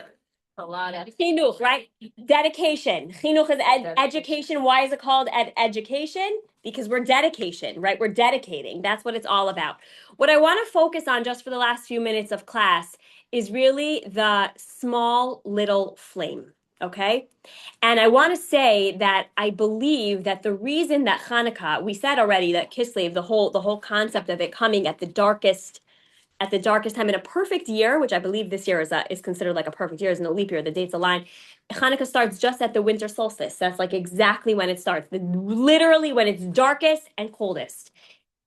Speaker 4: A lot of.
Speaker 1: chinuch, right? Dedication. Chinuch is education. Why is it called education? Because we're dedication, right? We're dedicating. That's what it's all about. What I want to focus on just for the last few minutes of class is really the small little flame, okay? And I want to say that I believe that the reason that Hanukkah, we said already that Kislev, the whole concept of it coming at the darkest time in a perfect year, which I believe this year is considered like a perfect year, is no leap year, the dates align. Hanukkah starts just at the winter solstice. That's like exactly when it starts, literally when it's darkest and coldest.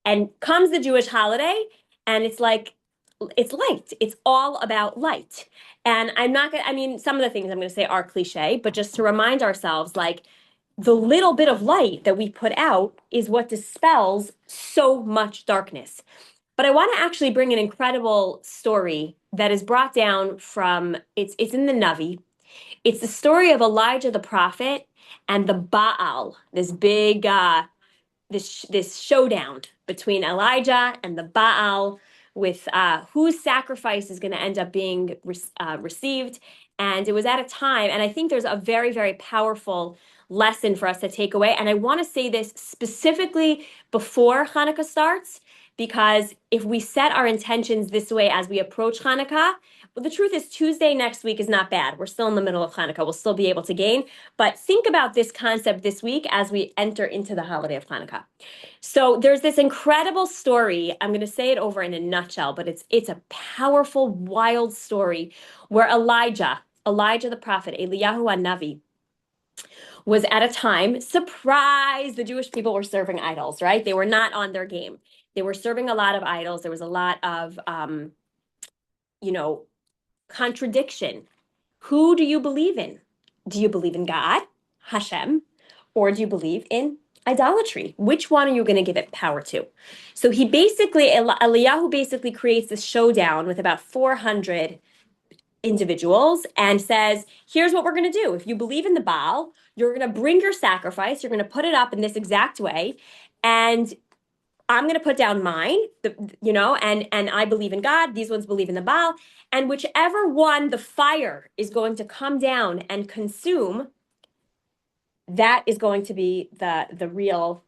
Speaker 1: And comes the Jewish holiday, and it's like, it's light. It's all about light. And I'm not gonna, I mean, some of the things I'm gonna say are cliche, but just to remind ourselves, like, the little bit of light that we put out is what dispels so much darkness. But I want to actually bring an incredible story that is brought down from it's in the Navi. It's the story of Elijah the prophet and the Baal, this big this showdown between Elijah and the Baal with whose sacrifice is going to end up being received. And it was at a time, and I think there's a very, very powerful lesson for us to take away. And I want to say this specifically before Hanukkah starts, because if we set our intentions this way as we approach Hanukkah, well, the truth is Tuesday next week is not bad. We're still in the middle of Hanukkah. We'll still be able to gain. But think about this concept this week as we enter into the holiday of Hanukkah. So there's this incredible story. I'm going to say it over in a nutshell, but it's a powerful, wild story where Elijah the prophet, Eliyahu Navi, was at a time, surprise, the Jewish people were serving idols, right? They were not on their game. They were serving a lot of idols. There was a lot of, you know, contradiction. Who do you believe in? Do you believe in God, Hashem, or do you believe in idolatry? Which one are you going to give it power to? So Eliyahu basically creates this showdown with about 400 individuals and says, here's what we're going to do. If you believe in the Baal, you're going to bring your sacrifice, you're going to put it up in this exact way, and I'm going to put down mine, and I believe in God. These ones believe in the Baal. And whichever one the fire is going to come down and consume, that is going to be the real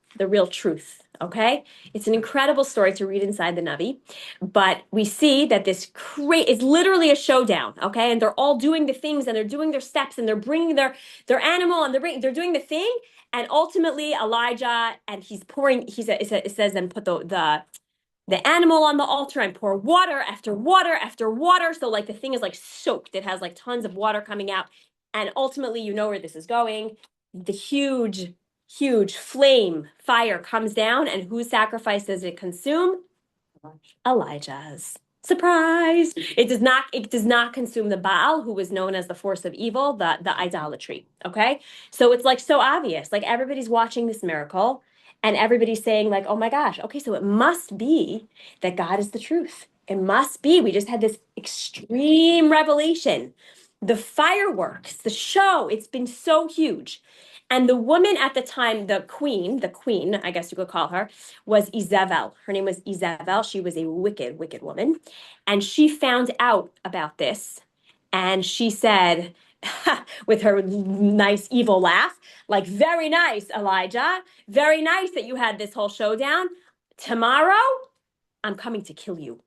Speaker 1: truth. Okay, it's an incredible story to read inside the Navi, but we see that this is literally a showdown. Okay, and they're all doing the things, and they're doing their steps, and they're bringing their animal, and they're doing the thing, and ultimately Elijah, and he's pouring. It says then put the animal on the altar and pour water after water after water. So like the thing is like soaked. It has like tons of water coming out. And ultimately, you know where this is going. The huge flame fire comes down, and whose sacrifice does it consume? Elijah's. Surprise! It does not consume the Baal, who was known as the force of evil, the idolatry. Okay? So it's like so obvious. Like everybody's watching this miracle, and everybody's saying, like, oh my gosh, okay, so it must be that God is the truth. It must be. We just had this extreme revelation. The fireworks, the show, it's been so huge. And the woman at the time, the queen, I guess you could call her, was Izabel. Her name was Izabel. She was a wicked, wicked woman. And she found out about this. And she said, with her nice evil laugh, like, very nice, Elijah. Very nice that you had this whole showdown. Tomorrow, I'm coming to kill you.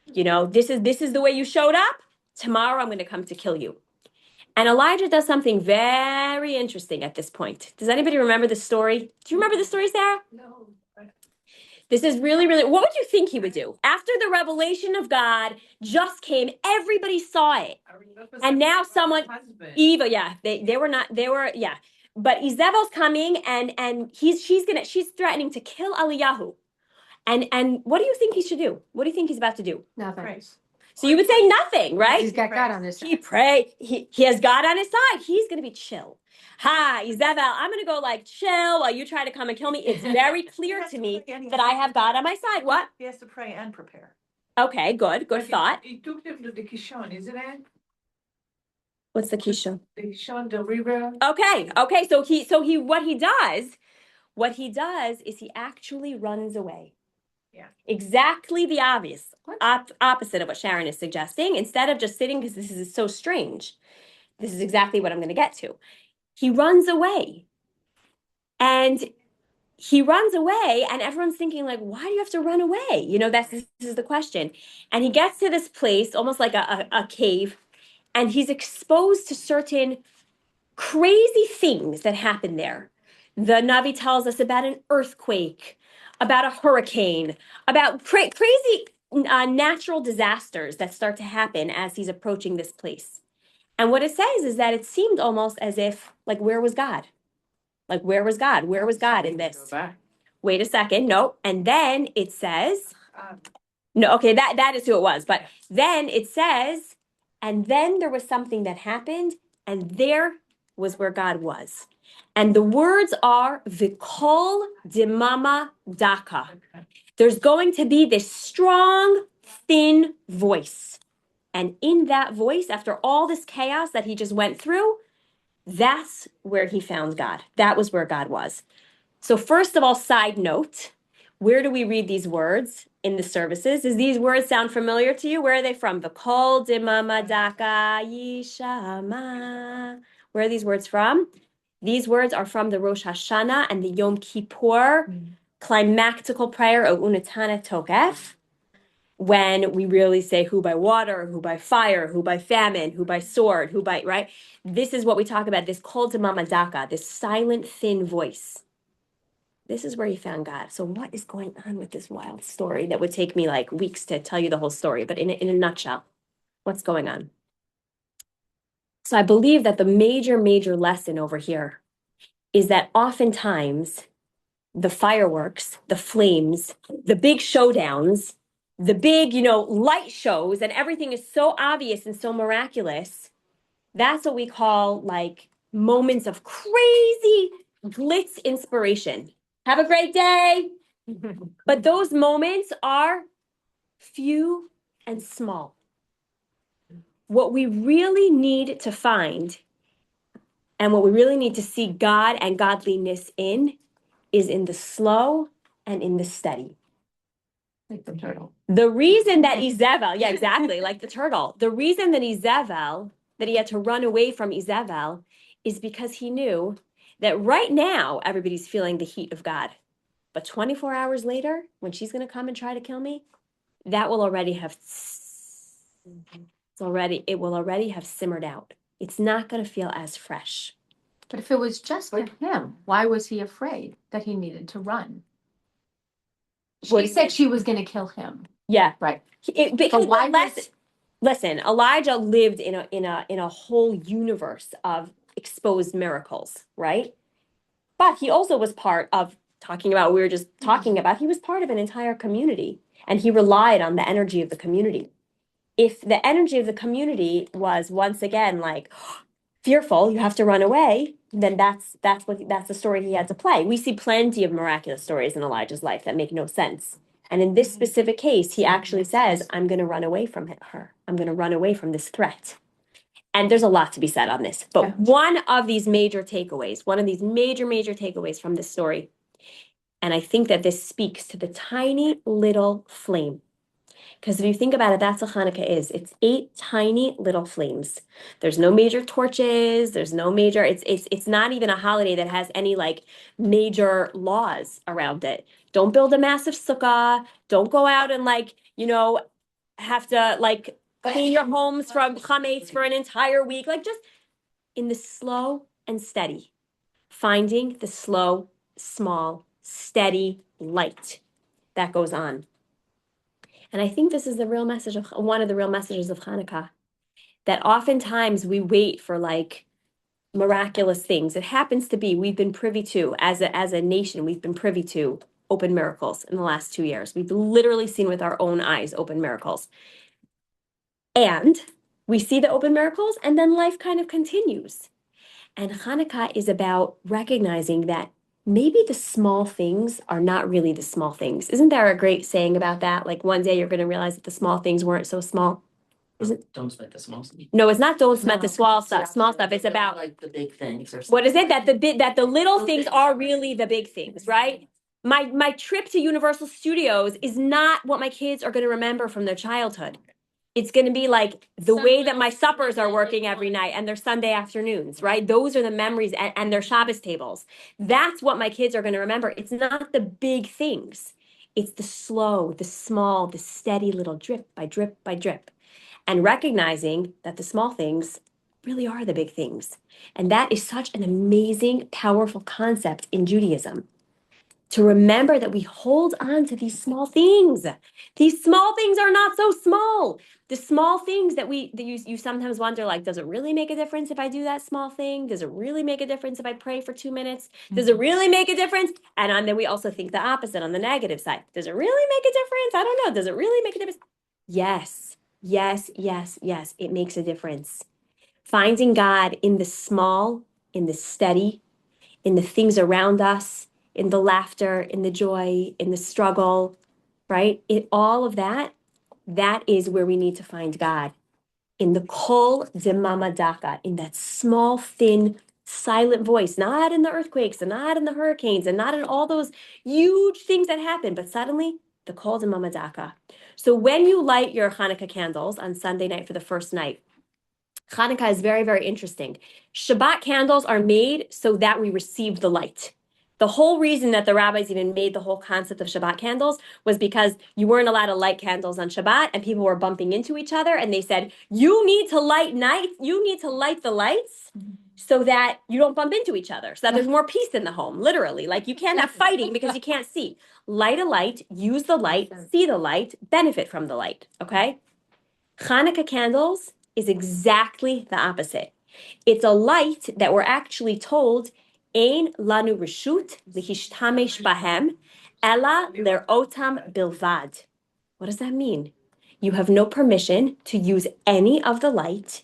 Speaker 1: You know, this is the way you showed up. Tomorrow, I'm going to come to kill you. And Elijah does something very interesting at this point. Does anybody remember the story? Do you remember the story, Sarah?
Speaker 3: No.
Speaker 1: This is really, really, what would you think he would do? After the revelation of God just came, everybody saw it. And now someone, Eva, yeah, they were not, they were, yeah. But Izebel's coming, and she's threatening to kill Eliyahu. And what do you think he should do? What do you think he's about to do?
Speaker 6: Nothing.
Speaker 1: So you would say nothing, right?
Speaker 6: He's got God on his
Speaker 1: He
Speaker 6: side.
Speaker 1: he has God on his side. He's going to be chill. Hi, Izebel, I'm going to go like chill while you try to come and kill me. It's very clear to me that I have God on my side. What?
Speaker 5: He has to pray and prepare.
Speaker 1: Okay, good thought.
Speaker 3: He took them to the Kishon, isn't it?
Speaker 1: What's the Kishon?
Speaker 3: The Kishon, the river.
Speaker 1: Okay. What he does is he actually runs away.
Speaker 3: Yeah.
Speaker 1: Exactly the obvious opposite of what Sharon is suggesting. Instead of just sitting, because this is so strange, this is exactly what I'm going to get to. He runs away, and he runs away, and everyone's thinking like, why do you have to run away? This is the question. And he gets to this place, almost like a cave, and he's exposed to certain crazy things that happen there. The Navi tells us about an earthquake, about a hurricane, about crazy natural disasters that start to happen as he's approaching this place. And what it says is that it seemed almost as if, like, where was God? Like, where was God? Where was God in this? Wait a second. No. And then it says, no, okay, that is who it was. But then it says, and then there was something that happened, and there was where God was. And the words are Vikol Dimama Daka. There's going to be this strong, thin voice. And in that voice, after all this chaos that he just went through, that's where he found God. That was where God was. So first of all, side note, where do we read these words in the services? Does these words sound familiar to you? Where are they from? V'kol dimama daka yishama. Where are these words from? These words are from the Rosh Hashanah and the Yom Kippur climactical prayer of Unatana Tokef, when we really say who by water, who by fire, who by famine, who by sword, who by, right? This is what we talk about, this kol dimama daka, this silent, thin voice. This is where he found God. So what is going on with this wild story that would take me like weeks to tell you the whole story, but in a nutshell, what's going on? So I believe that the major lesson over here is that oftentimes the fireworks, the flames, the big showdowns, the big, light shows, and everything is so obvious and so miraculous. That's what we call like moments of crazy glitz inspiration. Have a great day. But those moments are few and small. What we really need to find and what we really need to see God and godliness in is in the slow and in the steady.
Speaker 3: Like the turtle.
Speaker 1: The reason that Izebel, yeah, exactly, like the turtle. The reason that that he had to run away from Izebel is because he knew that right now everybody's feeling the heat of God. But 24 hours later, when she's going to come and try to kill me, that will already have it will already have simmered out. It's not going to feel as fresh.
Speaker 5: But if it was just for him, why was he afraid that he needed to run? She said she was going to kill him.
Speaker 1: Yeah,
Speaker 5: right.
Speaker 1: Because
Speaker 5: why
Speaker 1: listen, Elijah lived in a whole universe of exposed miracles, right? But he also was part of we were just talking about, he was part of an entire community, and he relied on the energy of the community. If the energy of the community was once again like fearful, you have to run away, then that's the story he had to play. We see plenty of miraculous stories in Elijah's life that make no sense. And in this specific case, he actually says, I'm going to run away from her. I'm going to run away from this threat. And there's a lot to be said on this. But one of these major takeaways from this story, and I think that this speaks to the tiny little flame. Because if you think about it, that's what Hanukkah is. It's 8 tiny little flames. There's no major torches. There's no major, it's not even a holiday that has any like major laws around it. Don't build a massive sukkah. Don't go out and have to like clean your homes from chametz for an entire week. Like just in the slow and steady, finding the slow, small, steady light that goes on. And I think this is one of the real messages of Hanukkah, that oftentimes we wait for like miraculous things. It happens to be, we've been privy to, as a nation, we've been privy to open miracles in the last 2 years. We've literally seen with our own eyes open miracles. And we see the open miracles, and then life kind of continues. And Hanukkah is about recognizing that maybe the small things are not really the small things. Isn't there a great saying about that? Like one day you're going to realize that the small things weren't so small.
Speaker 4: Don't sweat the small stuff.
Speaker 1: No, it's not don't sweat the small stuff. It's about
Speaker 4: like the big things or
Speaker 1: what is it that the little things are really the big things, right? My trip to Universal Studios is not what my kids are going to remember from their childhood. It's going to be like the way that my suppers are working every night and their Sunday afternoons, right? Those are the memories and their Shabbos tables. That's what my kids are going to remember. It's not the big things. It's the slow, the small, the steady little drip by drip by drip. And recognizing that the small things really are the big things. And that is such an amazing, powerful concept in Judaism. To remember that we hold on to these small things. These small things are not so small. The small things that you sometimes wonder, like, does it really make a difference if I do that small thing? Does it really make a difference if I pray for 2 minutes? Does it really make a difference? And then we also think the opposite on the negative side. Does it really make a difference? I don't know. Does it really make a difference? Yes, yes, yes, yes. It makes a difference. Finding God in the small, in the steady, in the things around us, in the laughter, in the joy, in the struggle, right? All of that, that is where we need to find God. In the kol demama daka, in that small, thin, silent voice, not in the earthquakes and not in the hurricanes and not in all those huge things that happen, but suddenly the kol demama daka. So when you light your Hanukkah candles on Sunday night for the first night, Hanukkah is very, very interesting. Shabbat candles are made so that we receive the light. The whole reason that the rabbis even made the whole concept of Shabbat candles was because you weren't allowed to light candles on Shabbat and people were bumping into each other and they said, you need to light the lights so that you don't bump into each other, so that there's more peace in the home, literally. Like you can't have fighting because you can't see. Light a light, use the light, see the light, benefit from the light, okay? Hanukkah candles is exactly the opposite. It's a light that we're actually told, Ein lanu reshut lihishtamesh bahem, ela lerotam bilvad. What does that mean? You have no permission to use any of the light,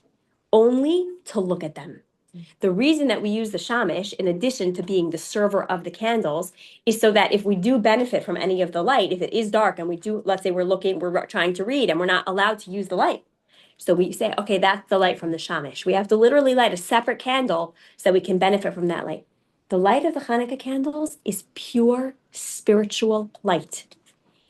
Speaker 1: only to look at them. The reason that we use the shamish, in addition to being the server of the candles, is so that if we do benefit from any of the light, if it is dark and we do, let's say we're trying to read and we're not allowed to use the light. So we say, okay, that's the light from the shamish. We have to literally light a separate candle so we can benefit from that light. The light of the Hanukkah candles is pure spiritual light.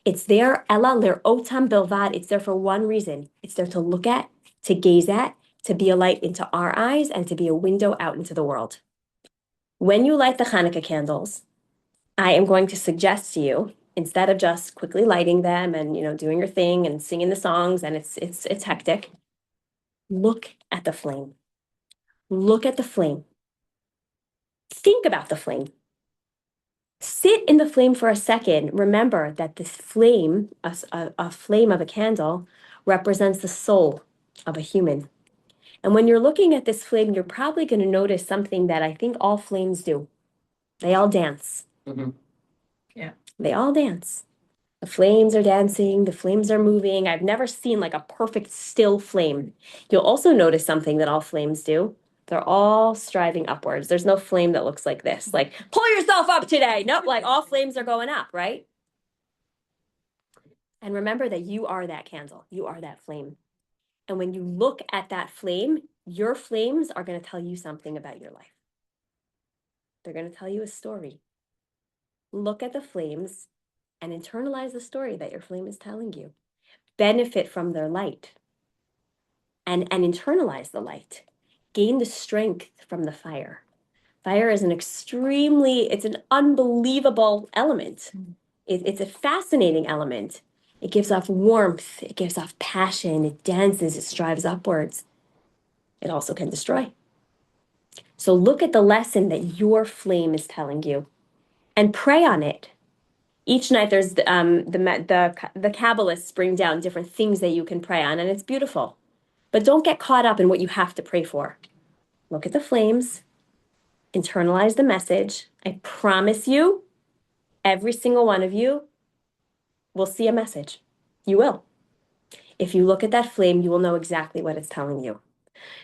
Speaker 1: It's there, ela lerotam bilvad. It's there for one reason. It's there to look at, to gaze at, to be a light into our eyes, and to be a window out into the world. When you light the Hanukkah candles, I am going to suggest to you, instead of just quickly lighting them and doing your thing and singing the songs, and it's hectic, look at the flame. Look at the flame. Think about the flame. Sit in the flame for a second. Remember that this flame, a flame of a candle, represents the soul of a human. And when you're looking at this flame, you're probably going to notice something that I think all flames do. They all dance.
Speaker 3: Mm-hmm. Yeah.
Speaker 1: They all dance. The flames are dancing, the flames are moving. I've never seen like a perfect still flame. You'll also notice something that all flames do. They're all striving upwards. There's no flame that looks like this. Like, pull yourself up today. Nope, like all flames are going up, right? And remember that you are that candle. You are that flame. And when you look at that flame, your flames are going to tell you something about your life. They're going to tell you a story. Look at the flames and internalize the story that your flame is telling you. Benefit from their light and internalize the light. Gain the strength from the fire. Fire is it's an unbelievable element. It's a fascinating element. It gives off warmth. It gives off passion. It dances. It strives upwards. It also can destroy. So look at the lesson that your flame is telling you and pray on it. Each night there's the Kabbalists bring down different things that you can pray on, and it's beautiful. But don't get caught up in what you have to pray for. Look at the flames, internalize the message. I promise you, every single one of you will see a message. You will. If you look at that flame, you will know exactly what it's telling you.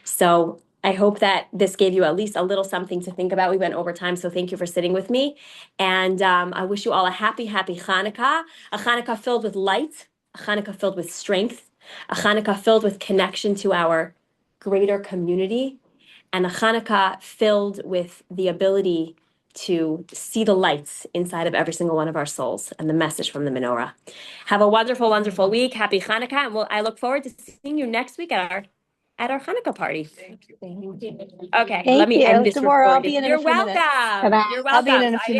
Speaker 1: So I hope that this gave you at least a little something to think about. We went over time, so thank you for sitting with me. And I wish you all a happy, happy Hanukkah, a Hanukkah filled with light, a Hanukkah filled with strength, a Hanukkah filled with connection to our greater community, and a Hanukkah filled with the ability to see the lights inside of every single one of our souls and the message from the menorah. Have a wonderful, wonderful week. Happy Hanukkah. And I look forward to seeing you next week at our Hanukkah party. Okay, let me end this
Speaker 9: Tomorrow I'll
Speaker 1: recording.
Speaker 9: be in a
Speaker 1: You're
Speaker 9: few minutes.
Speaker 1: welcome.
Speaker 9: Ta-da.
Speaker 1: You're
Speaker 9: I'll be in
Speaker 1: welcome.
Speaker 9: a few